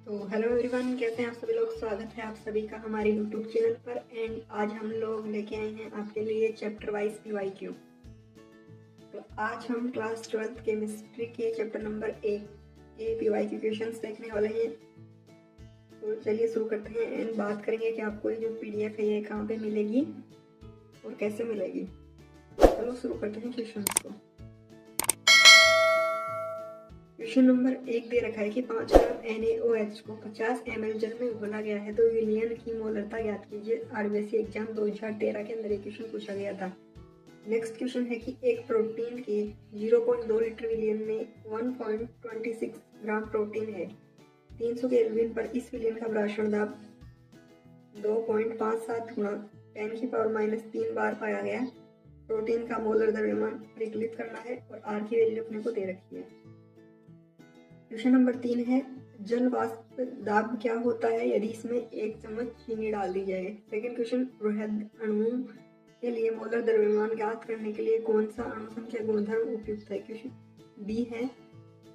तो hello everyone, कैसे हैं आप सभी लोग। स्वागत है आप सभी का हमारे यूट्यूब चैनल पर। एंड आज हम लोग लेके आए हैं आपके लिए चैप्टर वाइज पीवाईक्यू। तो आज हम क्लास 12th केमिस्ट्री के chapter number A PYQ questions देखने वाले हैं। तो चलिए शुरू करते हैं एंड बात करेंगे कि आपको ये जो पीडीएफ है ये कहाँ पे मिलेगी और कैसे मिलेगी। चलो शुरू करते हैं क्वेश्चंस को। क्वेश्चन नंबर 1 दे रखा है कि 5 ग्राम NaOH को 50 ml जल में घोला गया है तो विलयन की मोलरता ज्ञात कीजिए। आरबीएससी एग्जाम 2013 के अंदर एक क्वेश्चन पूछा गया था। नेक्स्ट क्वेश्चन है कि एक प्रोटीन के 0.2 लीटर विलयन में 1.26 ग्राम प्रोटीन है। 300 केल्विन पर इस विलयन का प्राशरण दाब 2.57 गुणा 10⁻³ बार पाया गया। प्रोटीन का मोलर द्रव्यमान परिकलित करना है और आर की वैल्यू अपने को दे रखी है। क्वेश्चन नंबर 3 है जल वाष्प दाब क्या होता है यदि इसमें 1 चम्मच चीनी डाल दी जाए। सेकंड क्वेश्चन बृहद अणुओं के लिए मोलर द्रव्यमान ज्ञात करने के लिए कौन सा अणु संख्या गुणधर्म उपयुक्त है। क्वेश्चन बी है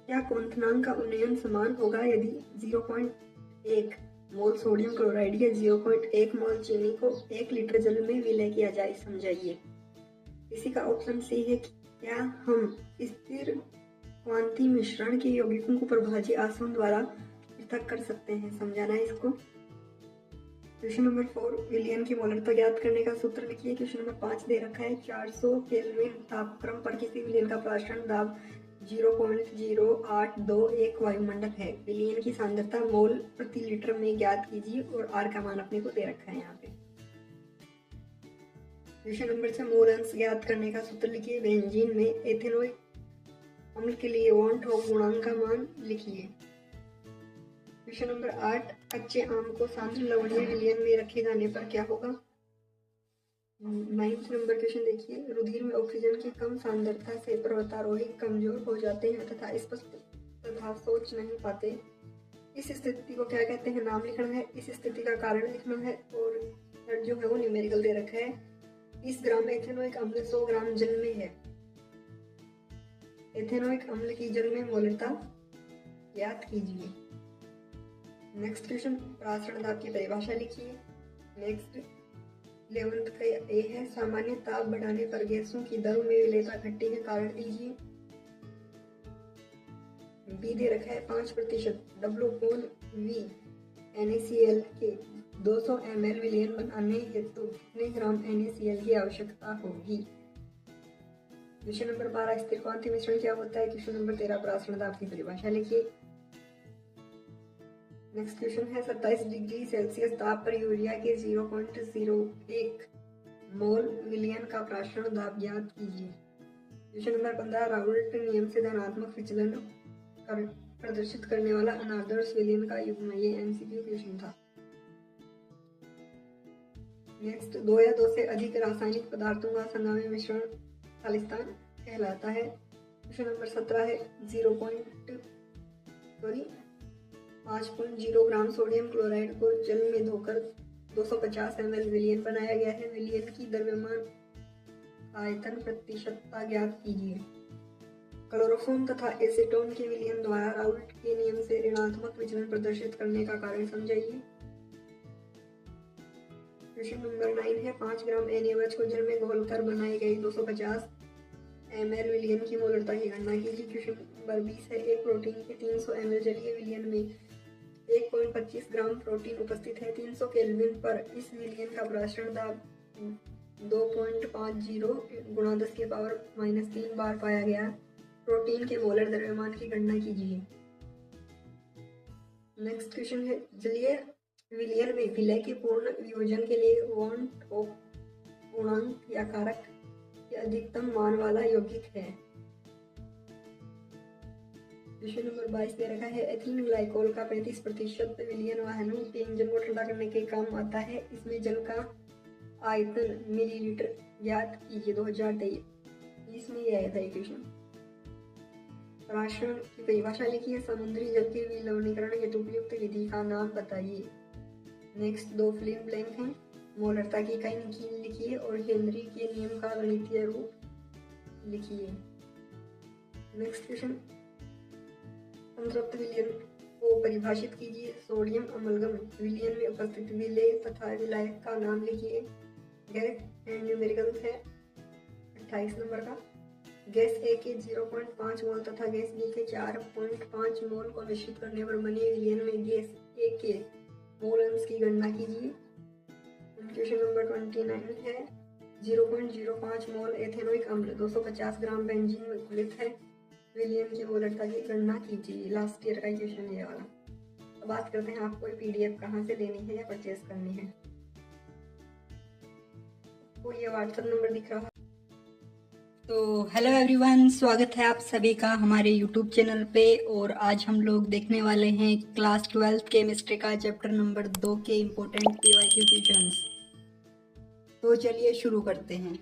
क्या क्वथनांक का उन्नयन समान होगा यदि 0.1 मोल सोडियम क्लोराइड या 0.1 मोल चीनी को 1 लीटर जल में विलय किया जाए। समझाइए। इसी का ऑप्शन सी है क्या हम स्थिर क्वांती मिश्रण के यौगिकों को प्रभाजी आसवन द्वारा पृथक कर सकते हैं। समझाना है इसको। क्वेश्चन नंबर 4 विलयन की मोलरता ज्ञात करने का सूत्र लिखिए। क्वेश्चन नंबर 5 दे रखा है 400 केल्विन तापक्रम पर किसी विलयन का प्राशरण दाब 0.0821 वायुमंडल है। विलयन की सांद्रता मोल प्रति लीटर में ज्ञात कीजिए और आर का मान अपने को दे रखा है यहाँ पे। क्वेश्चन नंबर 6 मोल अंश ज्ञात करने का सूत्र लिखिए। बेंजीन में एथेनोइक अम्ल के लिए वॉन टॉप गुणांक का मान लिखिए। क्वेश्चन नंबर 8 कच्चे आम को सांद्र लवणीय विलयन में रखे जाने पर क्या होगा। 9th नंबर क्वेश्चन देखिए। रुधिर में ऑक्सीजन की कम सांद्रता से पर्वतारोही कमजोर हो जाते हैं तथा स्पष्ट तथा सोच नहीं पाते। इस स्थिति को क्या कहते हैं, नाम लिखना है। इस स्थिति का कारण लिखना है और जो है वो न्यूमेरिकल दे रखा है। 30 ग्राम एथेनोइक अम्ल 100 ग्राम जल में है। एथेनोइक अम्ल की जल में मोलरता ज्ञात कीजिए। नेक्स्ट क्वेश्चन प्राशरण दाब की परिभाषा लिखिए। नेक्स्ट 11th का ए है सामान्य ताप बढ़ाने पर गैसों की दरों में विलेयता घटती है, कारण दीजिए। बी दे रखा है 5% W/V NaCl के 200 ml विलयन बनाने हेतु कितने ग्राम NaCl की आवश्यकता होगी। क्वेश्चन नंबर 12 स्थिर क्वांती मिश्रण क्या होता है। क्वेश्चन नंबर 13 प्राशरण दाब की परिभाषा लिखिए। नेक्स्ट क्वेश्चन है 27 डिग्री सेल्सियस ताप पर यूरिया के 0.01 मोल विलयन का प्राशरण दाब ज्ञात कीजिए। क्वेश्चन नंबर 15 राउल्ट नियम से धनात्मक विचलन प्रदर्शित करने वाला अनादर्श विलयन का युग्म। ये एमसीक्यू क्वेश्चन था। नेक्स्ट 2 या 2 से अधिक रासायनिक पदार्थों का संगामी मिश्रण खालिस्तान कहलाता है। क्वेश्चन नंबर 17 है 5.0 ग्राम सोडियम क्लोराइड को जल में धोकर 250 ml विलयन बनाया गया है। विलयन की द्रव्यमान आयतन प्रतिशतता ज्ञात कीजिए। क्लोरोफॉर्म तथा एसीटोन के विलयन द्वारा राउल्ट के नियम से ऋणात्मक विचलन प्रदर्शित करने का कारण समझाइए। क्वेश्चन नंबर 9 है 5 ग्राम NaOH को जल में घोलकर बनाई गई 250 ml विलयन की मोलरता की गणना कीजिए। क्वेश्चन नंबर 20 है एक प्रोटीन के 300 ml जलीय विलयन में 1.25 ग्राम प्रोटीन उपस्थित है। 300 केल्विन पर इस विलयन का प्राशरण दाब 2.50 गुणा 10⁻³ बार पाया गया। प्रोटीन के मोलर द्रव्यमान की गणना कीजिए। नेक्स्ट क्वेश्चन है जलीय विलयन में विलय के पूर्ण वियोजन के लिए वॉन टॉप गुणांक या कारक के अधिकतम मान वाला यौगिक है। क्वेश्चन नंबर 22 दे रखा है एथिलीन ग्लाइकोल का 35% विलयन वाहनों के इंजन को ठंडा करने के काम आता है। इसमें जल का आयतन मिलीलीटर ज्ञात कीजिए। 2023 में ये आया था क्वेश्चन। प्राशरण की परिभाषा लिखिए। समुद्री जल के विलवणीकरण हेतु उपयुक्त विधि का नाम बताइए। नेक्स्ट 2 फिल्म ब्लैंक हैं। मोलरता की इकाई लिखिए और हेनरी के नियम का गणितीय रूप लिखिए। नेक्स्ट क्वेश्चन संतृप्त विलयन को परिभाषित कीजिए। सोडियम अमलगम विलयन में उपस्थित विलेय तथा विलायक का नाम लिखिए। गैस एंड न्यूमेरिकल है 28 नंबर का। गैस ए के 0.5 मोल तथा गैस बी के 4.5 मोल को मिश्रित करने पर बने विलयन में गैस ए के मोल अंश की गणना कीजिए। क्वेश्चन नंबर 29 है 0.05 मोल एथेनोइक अम्ल 250 ग्राम बेंजीन में घुलित है। विलयन की मोलरता की गणना कीजिए। लास्ट ईयर का क्वेश्चन ये वाला। अब बात करते हैं आपको पीडीएफ कहाँ से लेनी है या परचेस करनी है। तो ये व्हाट्सएप नंबर दिख रहा है। तो हेलो एवरीवन, स्वागत है आप सभी का हमारे यूट्यूब चैनल पे। और आज हम लोग देखने वाले हैं क्लास 12 केमिस्ट्री का चैप्टर नंबर 2 के इम्पोर्टेंट पीवाईक्यू क्वेश्चंस। तो चलिए शुरू करते हैं।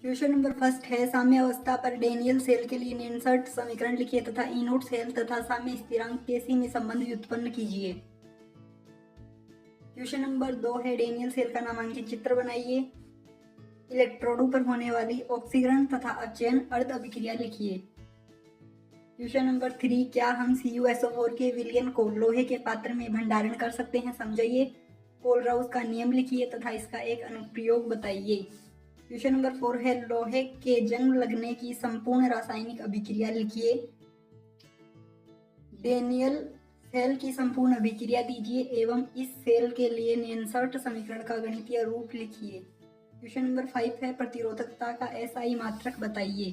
क्वेश्चन नंबर फर्स्ट है, साम्य अवस्था पर डेनियल सेल के लिए नेनसर्ट समीकरण लिखिए तथा इनोट सेल तथा साम्य स्थिरांक के सी में संबंध व्युत्पन्न कीजिए। क्वेश्चन नंबर 2 है, डेनियल सेल का नामांकित चित्र बनाइए। इलेक्ट्रोडों पर होने वाली ऑक्सीकरण तथा अपचयन अर्ध अभिक्रिया लिखिए। क्वेश्चन नंबर 3, क्या हम CuSO4 के विलयन को लोहे के पात्र में भंडारण कर सकते हैं, समझाइए। कोलराउस का नियम लिखिए तथा इसका एक अनुप्रयोग बताइए। क्वेश्चन नंबर 4 है, लोहे के जंग लगने की संपूर्ण रासायनिक अभिक्रिया लिखिए। डेनियल सेल की संपूर्ण अभिक्रिया दीजिए एवं इस सेल के लिए नेनसर्ट समीकरण का गणितीय रूप लिखिए। क्वेश्चन नंबर 5 है, प्रतिरोधकता का SI मात्रक बताइए।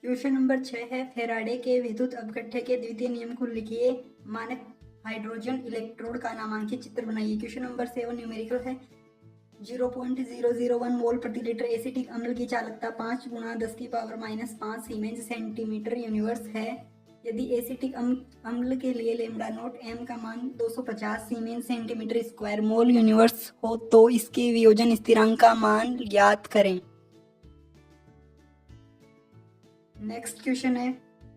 क्वेश्चन नंबर 6 है, फेराडे के विद्युत अपघट्य के द्वितीय नियम को लिखिए। मानक हाइड्रोजन इलेक्ट्रोड का नामांकित चित्र बनाइए। क्वेश्चन नंबर 7 न्यूमेरिकल है 0.001 मोल प्रति लीटर एसिटिक अम्ल की चालकता 5 × 10⁻⁻5 सीमेंस सेंटीमीटर यूनिवर्स है। यदि एसिटिक अम्ल के लिए लैम्डा नोट m का मान 250 siemens centimetre square mole universe हो तो इसके वियोजन स्थिरांक का मान ज्ञात करें। नेक्स्ट क्वेश्चन है,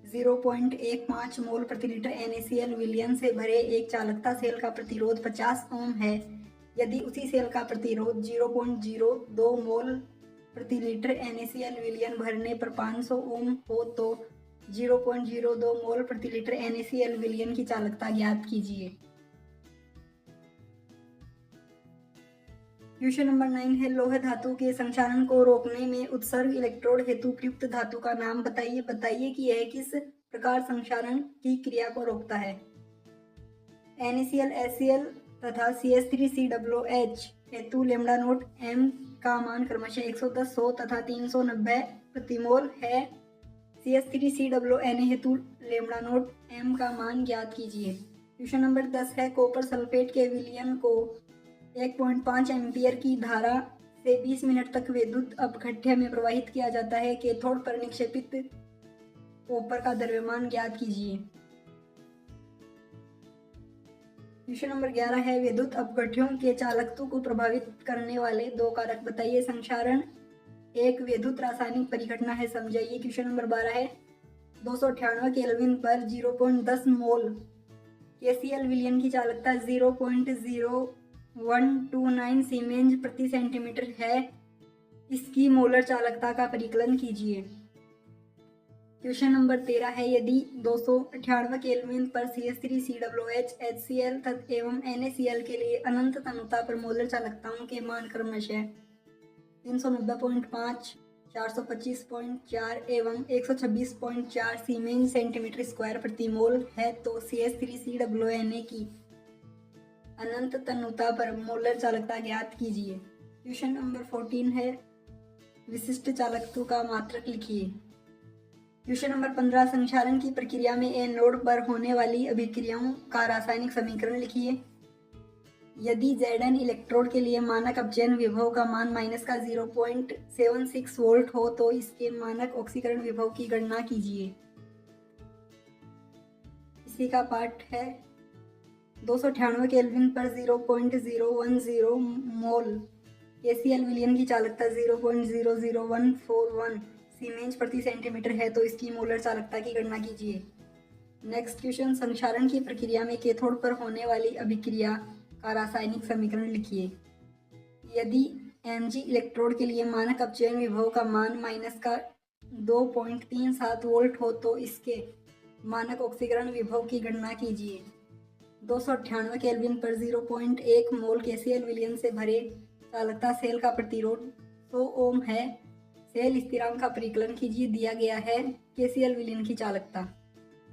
0.15 मोल प्रति लीटर NaCl विलयन से भरे एक चालकता सेल का प्रतिरोध 50 ओम है। यदि उसी सेल का प्रतिरोध 0.02 मोल प्रति लीटर NaCl विलयन भरने पर 500 ओम हो तो 0.02 मोल प्रति लीटर NaCl विलयन की चालकता ज्ञात कीजिए। क्वेश्चन नंबर 9 है, लौह धातु के संक्षारण को रोकने में उत्सर्ग इलेक्ट्रोड हेतु प्रयुक्त धातु का नाम बताइए। बताइए कि यह किस प्रकार संक्षारण की क्रिया को रोकता है। NaCl HCl तथा CH3COOH हेतु लैम्डा नोट m का मान क्रमशः 110, 100 तथा 390 प्रति मोल है। CH3COONA हेतु लैम्डा नोट m का मान ज्ञात कीजिए। क्वेश्चन नंबर 10 है, कॉपर सल्फेट के विलयन को 1.5 एम्पियर की धारा से 20 मिनट तक विद्युत अपघट्य में प्रवाहित किया जाता है। कैथोड पर निक्षेपित कॉपर का द्रव्यमान ज्ञात कीजिए। क्वेश्चन नंबर 11 है, विद्युत अपघट्यों के चालकत्व को प्रभावित करने वाले 2 कारक बताइए। संक्षारण एक विद्युत रासायनिक परिघटना है, समझाइए। क्वेश्चन नंबर 12 है, 298 केल्विन पर 0.10 मोल KCl विलयन की चालकता 0.0129 सीमेंस प्रति सेंटीमीटर है। इसकी मोलर चालकता का परिकलन कीजिए। क्वेश्चन नंबर 13 है, यदि 298 केल्विन पर CH3COOH HCl एवं NaCl के लिए अनंत तनुता पर मोलर चालकताओं के मान क्रमशः 390.5, 425.4 एवं 126.4 सीमेंस सेंटीमीटर स्क्वायर प्रति मोल है तो CH3COONA की अनंत तनुता पर मोलर चालकता ज्ञात कीजिए। क्वेश्चन नंबर 14 है, विशिष्ट चालकत्व का मात्रक लिखिए। क्वेश्चन नंबर 15, संक्षारण की प्रक्रिया में एनोड पर होने वाली अभिक्रियाओं का रासायनिक समीकरण लिखिए। यदि Zn इलेक्ट्रोड के लिए मानक अपचयन विभव का मान -0.76 वोल्ट हो तो इसके मानक ऑक्सीकरण विभव की गणना कीजिए। इसी का पाठ है 298 केल्विन पर 0.010 मोल KCl विलयन की चालकता 0.00141 सीमेंस प्रति सेंटीमीटर है तो इसकी मोलर चालकता की गणना कीजिए। नेक्स्ट क्वेश्चन, संक्षारण की प्रक्रिया में कैथोड पर होने वाली अभिक्रिया का रासायनिक समीकरण लिखिए। यदि Mg इलेक्ट्रोड के लिए मानक अपचयन विभव का मान 2.37 वोल्ट हो तो इसके मानक ऑक्सीकरण विभव की गणना कीजिए। 298 केल्विन पर 0.1 मोल केसीएल विलयन से भरे चालकता सेल का प्रतिरोध 100 ओम है। सेल स्थिरांक का परिकलन कीजिए। दिया गया है केसीएल विलयन की चालकता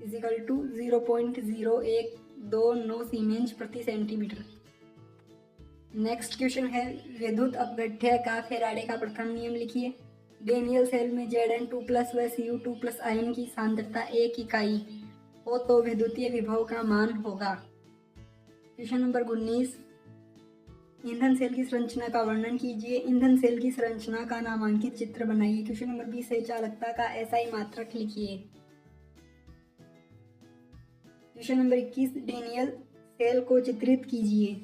इजिकल टू 0.0129 सीमेंस प्रति सेंटीमीटर। नेक्स्ट क्वेश्चन है विद्युत अपघट्य का फैराडे का प्रथम नियम लिखिए। डेनियल सेल में Zn2 प्लस व Cu2 प्लस आयन की सांद्रता 1 इकाई हो तो विद्युतीय विभव का मान होगा। क्वेश्चन नंबर 19 ईंधन सेल की संरचना का वर्णन कीजिए। ईंधन सेल की संरचना का नामांकित चित्र बनाइए। क्वेश्चन नंबर 20 है चालकता का एसआई मात्रक लिखिए। क्वेश्चन नंबर 21 डेनियल सेल को चित्रित कीजिए।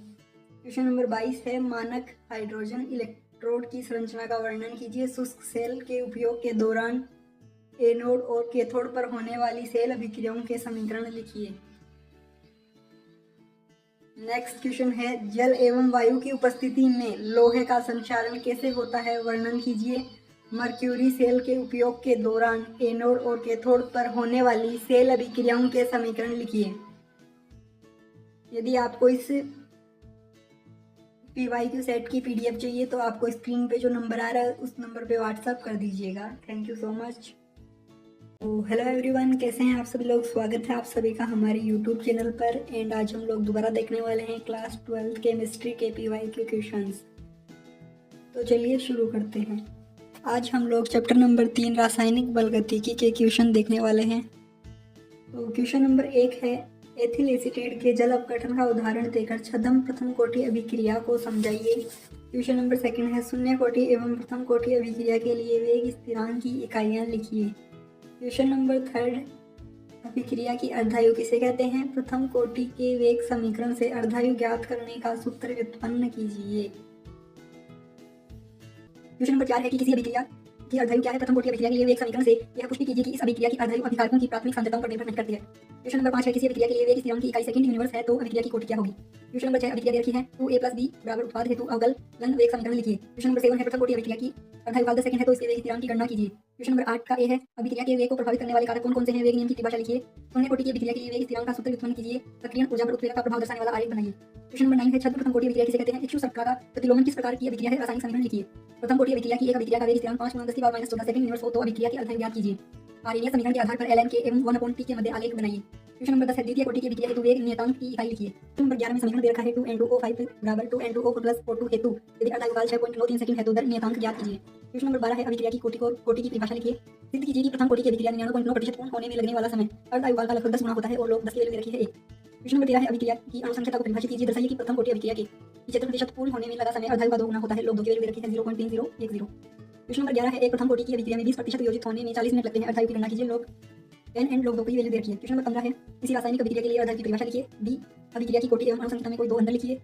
क्वेश्चन नंबर 22 है मानक हाइड्रोजन इलेक्ट्रोड की संरचना का वर्णन कीजिए। शुष्क सेल के उपयोग के दौरान एनोड और कैथोड पर होने वाली सेल अभिक्रियाओं के समीकरण लिखिए। नेक्स्ट क्वेश्चन है जल एवं वायु की उपस्थिति में लोहे का संक्षारण कैसे होता है वर्णन कीजिए। मर्क्यूरी सेल के उपयोग के दौरान एनोड और कैथोड पर होने वाली सेल अभिक्रियाओं के समीकरण लिखिए। यदि आपको इस PYQ सेट की PDF चाहिए तो आपको स्क्रीन पे जो नंबर आ रहा है उस नंबर पे व्हाट्सअप कर दीजिएगा। Thank you so much. तो हेलो एवरीवन, कैसे हैं आप सभी लोग। स्वागत है आप सभी का हमारे यूट्यूब चैनल पर। एंड आज हम लोग दोबारा देखने वाले हैं क्लास 12 केमिस्ट्री के PYQ क्वेश्चंस। तो चलिए शुरू करते हैं। आज हम लोग चैप्टर नंबर 3 रासायनिक बलगतिकी के क्वेश्चन देखने वाले हैं। तो क्वेश्चन नंबर 1 है एथिल एसीटेट के जल अपघटन का उदाहरण देकर छद्म प्रथम कोटि अभिक्रिया को समझाइए। क्वेश्चन नंबर 2 है शून्य कोटि एवं प्रथम कोटि अभिक्रिया के लिए वेग स्थिरांक की इकाइयाँ लिखिए। क्वेश्चन नंबर 3 अभिक्रिया की अर्धायु किसे कहते हैं। प्रथम कोटि के वेग समीकरण से अर्धायु ज्ञात करने का सूत्र व्युत्पन्न कीजिए। क्वेश्चन नंबर 4 है कि किसी अभिक्रिया की अर्धायु क्या है। प्रथम कोटि अभिक्रिया के लिए वेग समीकरण से यह पुष्टि कीजिए कि इस अभिक्रिया की अर्धायु अभिकारकों की प्राथमिक सांद्रताओं पर निर्भर नहीं करती है। क्वेश्चन नंबर 5 है किसी अभिक्रिया के लिए वेग स्थिरांक की इकाई सेकंड यूनिवर्स है तो अभिक्रिया की कोटि क्या होगी। क्वेश्चन नंबर 6 अभिक्रिया दे रखी है 2a + b बराबर उत्पाद हेतु अवकलन वेग समीकरण लिखिए। क्वेश्चन नंबर 7 है प्रथम कोटि अभिक्रिया की अर्धायु काल 10 सेकंड है तो इसके वेग स्थिरांक की गणना कीजिए। क्वेश्चन नंबर 8 का ए है अभिक्रिया के वेग को प्रभावित करने वाले कारक कौन कौन से हैं। वेग नियम की परिभाषा लिखिए। शून्य कोटि की अभिक्रिया के लिए वेग स्थिरांक का सूत्र व्युत्पन्न कीजिए। सक्रियण ऊर्जा पर उत्प्रेरक का प्रभाव दर्शाने वाला आरेख बनाइए। क्वेश्चन नंबर 9 है छद्म प्रथम कोटि अभिक्रिया किसे कहते हैं। इच्छुक श्रृंखला का प्रतिलोमन किस प्रकार की अभिक्रिया है। रासायनिक समीकरण लिखिए। प्रथम कोटि अभिक्रिया की एक अभिक्रिया का वेग स्थिरांक 5 × 10⁻⁻14 सेकंड यूनिवर्स हो तो अभिक्रिया की अर्धायु ज्ञात कीजिए। आरेखीय समीकरण के आधार पर ln के एवं 1/t के मध्य आलेख बनाइए। क्वेश्चन नंबर 10 है द्वितीय कोटि की अभिक्रिया हेतु वेग नियतांक की इकाई लिखिए। क्वेश्चन नंबर 11 में समीकरण दे रखा है 2N2O5 बराबर 2N2O + O2 हेतु यदि अर्धायु काल 6.93 सेकंड है तो दर नियतांक ज्ञात कीजिए। क्वेश्चन नंबर 12 है अभिक्रिया की कोटि की परिभाषा लिखिए। सिद्ध कीजिए कि प्रथम कोटि की अभिक्रिया 99.9% पूर्ण होने में लगने वाला समय अर्धायु काल का लगभग 10 गुना होता है और लोग 10 की वैल्यू दे रखी है 1। क्वेश्चन नंबर 13 है अभिक्रिया की अणुसंख्या को परिभाषित कीजिए। दर्शाइए कि प्रथम कोटि अभिक्रिया के 75% पूर्ण होने में लगा समय अर्धायु का 2 गुना होता है। लोग 2 की वैल्यू दे रखी है 0.3010। क्वेश्चन नंबर 11 है एक प्रथम कोटि की अभिक्रिया में 20% वियोजित होने में 40 मिनट लगते हैं। अर्धायु की गणना कीजिए। लोग n एंड लोग 2 की वैल्यू दे रखी है। क्वेश्चन नंबर 15 है किसी रासायनिक अभिक्रिया के लिए अर्धायु की परिभाषा लिखिए। b अभिक्रिया की कोटि एवं अणुसंख्या में कोई दो अंतर लिखिए।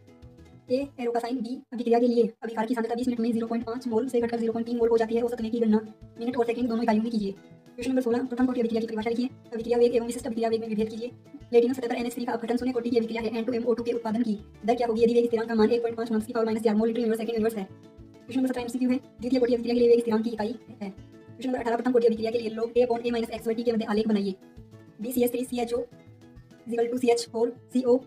a एरो का साइन b अभिक्रिया के लिए अभिकार की सांद्रता 20 मिनट में 0.5 मोल से घटकर 0.3 मोल हो जाती है। औसत समय की गणना मिनट और सेकंड दोनों इकाइयों में कीजिए। क्वेश्चन नंबर 16 प्रथम कोटि अभिक्रिया की परिभाषा लिखिए। अभिक्रिया वेग एवं विशिष्ट अभिक्रिया वेग में विभेद कीजिए। प्लेटिनम सतह पर NH3 का अपघटन शून्य कोटि की अभिक्रिया है। N2MO2 के उत्पादन की दर क्या होगी यदि वेग स्थिरांक का मान 1.5 × 10⁻⁴ mole litre universe second universe है। क्वेश्चन नंबर 17 MCQ है द्वितीय कोटि अभिक्रिया के लिए वेग स्थिरांक की इकाई है। क्वेश्चन नंबर 18 प्रथम कोटि अभिक्रिया के लिए लोग a/a-x/t के मध्य आलेख बनाइए। BCH3CHO = CH4CO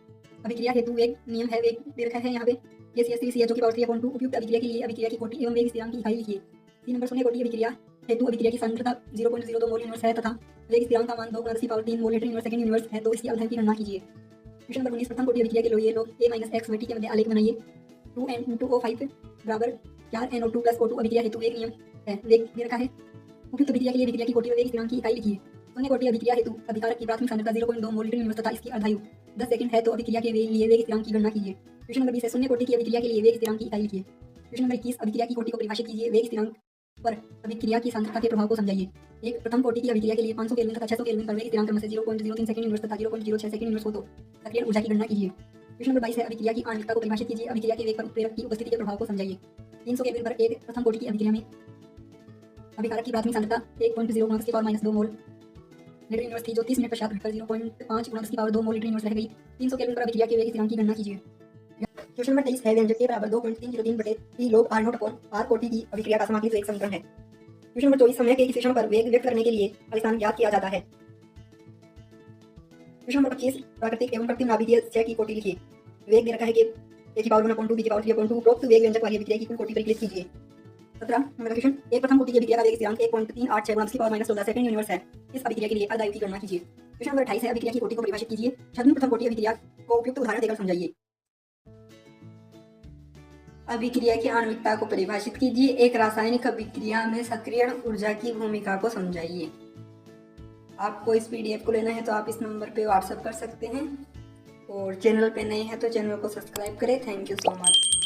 अभिक्रिया हेतु वेग नियम है। वेग दे रखा है यहाँ पे ये CH3CHO की पावर 3/2। उपयुक्त अभिक्रिया के लिए अभिक्रिया की कोटि एवं वेग स्थिरांक की इकाई लिखिए। 3 नंबर शून्य कोटि अभिक्रिया हेतु अभिक्रिया की सांद्रता 0.02 मोल यूनिवर्स है तथा वेग स्थिरांक का मान 2 × 10⁻³ mole litre universe second universe है तो इसकी अर्धायु की गणना कीजिए। क्वेश्चन नंबर 19 प्रथम कोटि अभिक्रिया के लिए लोग a-x/t के मध्य आलेख बनाइए। 2N2O5 बराबर 4NO2 + O2 अभिक्रिया हेतु वेग नियम है। वेग दे रखा है। उपयुक्त अभिक्रिया के लिए अभिक्रिया की कोटि व वेग स्थिरांक की इकाई लिखिए। शून्य कोटि अभिक्रिया हेतु अभिकारक की प्राथमिक सांद्रता 0.2 मोल लीटर यूनिवर्स तथा इसकी अर्धायु 10 सेकंड है तो अभिक्रिया के लिए वेग स्थिरांक की गणना कीजिए। क्वेश्चन नंबर 20 है शून्य कोटि की अभिक्रिया के लिए वेग स्थिरांक की इकाई लिखिए। क्वेश्चन नंबर 21 अभिक्रिया की कोटि को परिभाषित कीजिए। वेग स्थिरांक पर अभिक्रिया की सांद्रता के प्रभाव को समझाइए। एक प्रथम कोटि की अभिक्रिया के लिए 500 केल्विन तथा 600 केल्विन पर वेग स्थिरांक क्रम से 0.03 सेकंड यूनिवर्स तथा 0.06 सेकंड यूनिवर्स हो तो सक्रियण ऊर्जा की गणना कीजिए। क्वेश्चन नंबर 22 है अभिक्रिया की आणविकता को परिभाषित कीजिए। अभिक्रिया के वेग पर उत्प्रेरक की उपस्थिति के प्रभाव को समझाइए। 300 केल्विन पर एक प्रथम कोटि की अभिक्रिया में अभिकारक की प्राथमिक सांद्रता 1.0 × 10⁻² मोल लीटर यूनिवर्स थी जो 30 मिनट पश्चात घटकर 0.5 × 10⁻² मोल लीटर यूनिवर्स रह गई। 300 केल्विन पर अभिक्रिया के वेग स्थिरांक की गणना कीजिए। क्वेश्चन नंबर 23 है व्यंजक a बराबर 2.303/3 log R0/r कोटि की अभिक्रिया का समाकलित वेग समीकरण है। क्वेश्चन नंबर 24, समय के किसी क्षण पर वेग व्यक्त करने के लिए आलेखन ज्ञात किया जाता है। क्वेश्चन नंबर 25, प्राकृतिक एवं कृत्रिम नाभिकीय क्षय की कोटि लिखिए। वेग दे रखा है कि a/1/2 b/3/2 उपरोक्त वेग व्यंजक वाली अभिक्रिया की कुल कोटि परिकलित कीजिए। 17 नंबर का क्वेश्चन, एक प्रथम कोटि की अभिक्रिया का वेग स्थिरांक 1.386 × 10⁻16 सेकंड यूनिवर्स है। इस अभिक्रिया के लिए अर्ध आयु की गणना कीजिए। क्वेश्चन नंबर 28 है, अभिक्रिया की कोटि को परिभाषित कीजिए। छद्म प्रथम कोटि अभिक्रिया को उपयुक्त उदाहरण देकर समझाइए। अभिक्रिया की आणविकता को परिभाषित कीजिए। एक रासायनिक अभिक्रिया में सक्रियण ऊर्जा की भूमिका को समझाइए। आपको इस PDF को लेना है तो आप इस नंबर पे व्हाट्सएप कर सकते हैं, और चैनल पे नए हैं तो चैनल को सब्सक्राइब करें। Thank you so much.